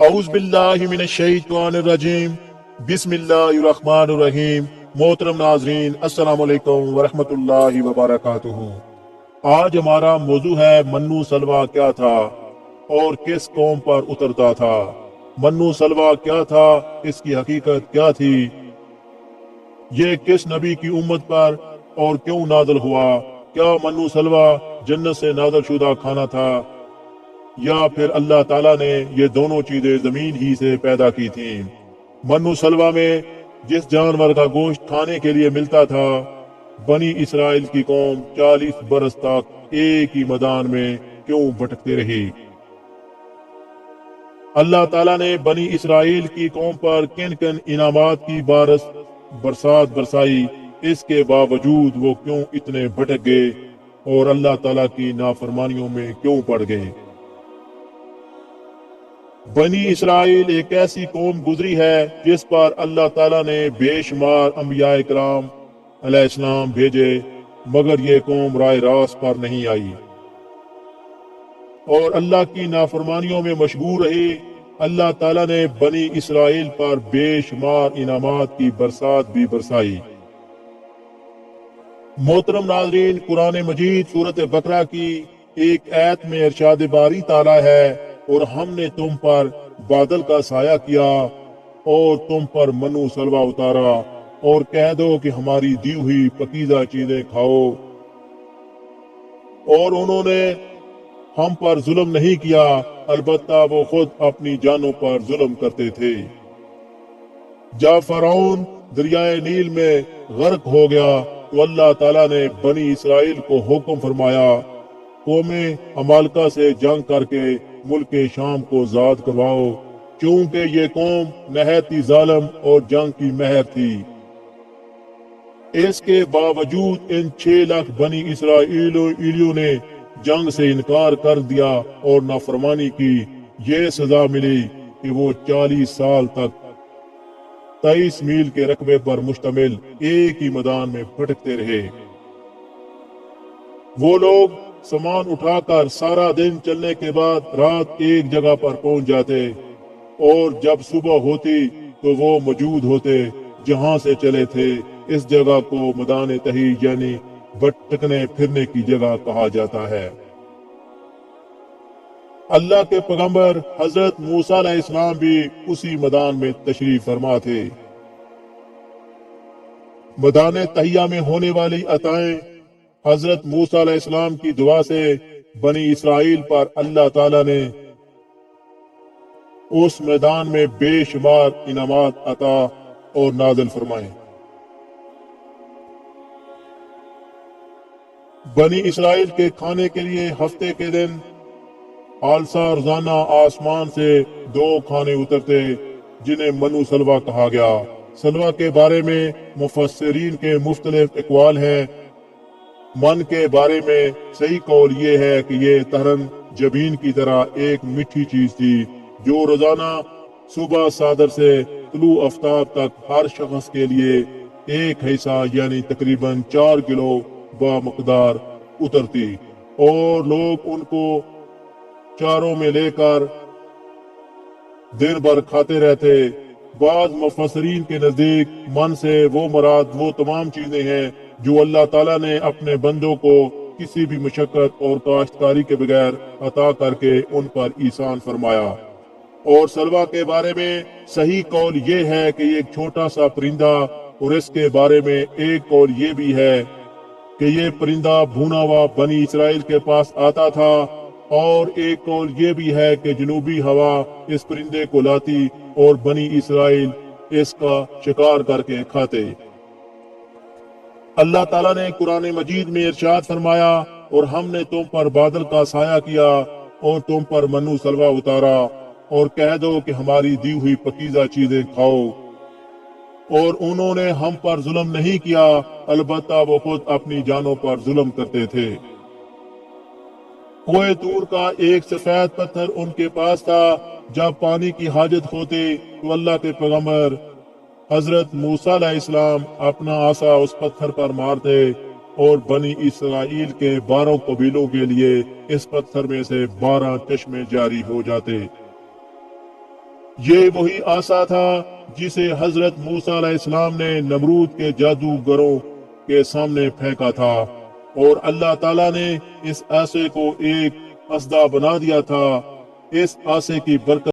اعوذ باللہ من الشیطان الرجیم، بسم اللہ الرحمن الرحیم۔ محترم ناظرین، السلام علیکم ورحمۃ اللہ وبرکاتہ۔ آج ہمارا موضوع ہے منو سلوہ کیا تھا اور کس قوم پر اترتا تھا۔ منو سلوہ کیا تھا، اس کی حقیقت کیا تھی، یہ کس نبی کی امت پر اور کیوں نازل ہوا، کیا منو سلوہ جنت سے نازل شدہ کھانا تھا یا پھر اللہ تعالیٰ نے یہ دونوں چیزیں زمین ہی سے پیدا کی تھیں۔ منو سلوہ میں جس جانور کا گوشت کھانے کے لیے ملتا تھا، بنی اسرائیل کی قوم 40 برس تک ایک ہی میدان میں کیوں بھٹکتے رہی؟ اللہ تعالیٰ نے بنی اسرائیل کی قوم پر کن کن انعامات کی برسات برسائی، اس کے باوجود وہ کیوں اتنے بھٹک گئے اور اللہ تعالیٰ کی نافرمانیوں میں کیوں پڑ گئے؟ بنی اسرائیل ایک ایسی قوم گزری ہے جس پر اللہ تعالیٰ نے بے شمار انبیاء کرام علیہ السلام بھیجے، مگر یہ قوم رائے راست پر نہیں آئی اور اللہ کی نافرمانیوں میں مشغول رہی۔ اللہ تعالیٰ نے بنی اسرائیل پر بے شمار انعامات کی برسات بھی برسائی۔ محترم ناظرین، قرآن مجید سورۃ بقرہ کی ایک آیت میں ارشاد باری تعالیٰ ہے، اور ہم نے تم پر بادل کا سایہ کیا اور تم پر منو سلوہ اتارا، اور کہہ دو کہ ہماری دی ہوئی پکیزہ چیزیں کھاؤ۔ اور انہوں نے ہم پر ظلم نہیں کیا، البتہ وہ خود اپنی جانوں پر ظلم کرتے تھے۔ جب فرعون دریائے نیل میں غرق ہو گیا تو اللہ تعالیٰ نے بنی اسرائیل کو حکم فرمایا، قوم عمالقہ سے جنگ کر کے ملک شام کو آزاد کرواؤ، چونکہ یہ قوم نہایت ہی ظالم اور جنگ کی مہر تھی۔ اس کے باوجود ان 6 لاکھ بنی اسرائیلیوں نے جنگ سے انکار کر دیا اور نافرمانی کی۔ یہ سزا ملی کہ وہ 40 سال تک 23 میل کے رقبے پر مشتمل ایک ہی میدان میں بھٹکتے رہے۔ وہ لوگ سامان اٹھا کر سارا دن چلنے کے بعد رات ایک جگہ پر پہنچ جاتے، اور جب صبح ہوتی تو وہ موجود ہوتے جہاں سے چلے تھے۔ اس جگہ کو میدان تہی یعنی بھٹکنے پھرنے کی جگہ کہا جاتا ہے۔ اللہ کے پیغمبر حضرت موسیٰ علیہ السلام بھی اسی میدان میں تشریف فرما تھے۔ میدان تہیہ میں ہونے والی عطائیں حضرت موسیٰ علیہ السلام کی دعا سے بنی اسرائیل پر اللہ تعالیٰ نے اس میدان میں بے شمار انعامات عطا اور نازل فرمائے۔ بنی اسرائیل کے کھانے کے لیے ہفتے کے دن آلسا روزانہ آسمان سے 2 کھانے اترتے، جنہیں منو سلوہ کہا گیا۔ سلوہ کے بارے میں مفسرین کے مختلف اقوال ہیں۔ من کے بارے میں صحیح قول یہ ہے کہ یہ تہرن جبین کی طرح ایک میٹھی چیز تھی، جو روزانہ صبح صادر سے طلوع آفتاب تک ہر شخص کے لیے ایک حصہ یعنی تقریباً 4 کلو بمقدار اترتی، اور لوگ ان کو چاروں میں لے کر دن بھر کھاتے رہتے۔ بعض مفسرین کے نزدیک من سے وہ مراد وہ تمام چیزیں ہیں جو اللہ تعالیٰ نے اپنے بندوں کو کسی بھی مشقت اور کاشتکاری کے بغیر عطا کر کے ان پر احسان فرمایا۔ اور سلوہ کے بارے میں صحیح قول یہ ہے کہ یہ ایک چھوٹا سا پرندہ، اور اس کے بارے میں ایک قول یہ بھی ہے کہ یہ پرندہ بھونا ہوا بنی اسرائیل کے پاس آتا تھا، اور ایک قول یہ بھی ہے کہ جنوبی ہوا اس پرندے کو لاتی اور بنی اسرائیل اس کا شکار کر کے کھاتے۔ اللہ تعالیٰ نے قرآن مجید میں ارشاد فرمایا، اور ہم نے تم پر بادل کا سایہ کیا اور تم پر منو سلوہ اتارا، اور کہہ دو کہ ہماری دی ہوئی پکیزہ چیزیں کھاؤ۔ اور انہوں نے ہم پر ظلم نہیں کیا، البتہ وہ خود اپنی جانوں پر ظلم کرتے تھے۔ کوہ طور کا ایک سفید پتھر ان کے پاس تھا۔ جب پانی کی حاجت ہوتی تو اللہ کے پیغمبر حضرت موسیٰ علیہ السلام اپنا عصا اس پتھر پر مارتے، اور بنی اسرائیل کے 12 قبیلوں کے لیے اس پتھر میں سے 12 چشمے جاری ہو جاتے۔ یہ وہی آسا تھا جسے حضرت موسیٰ علیہ السلام نے نمرود کے جادوگروں کے سامنے پھینکا تھا، اور اللہ تعالیٰ نے اس آسے کو ایک اسدہ بنا دیا تھا۔ اس آسے کی برکت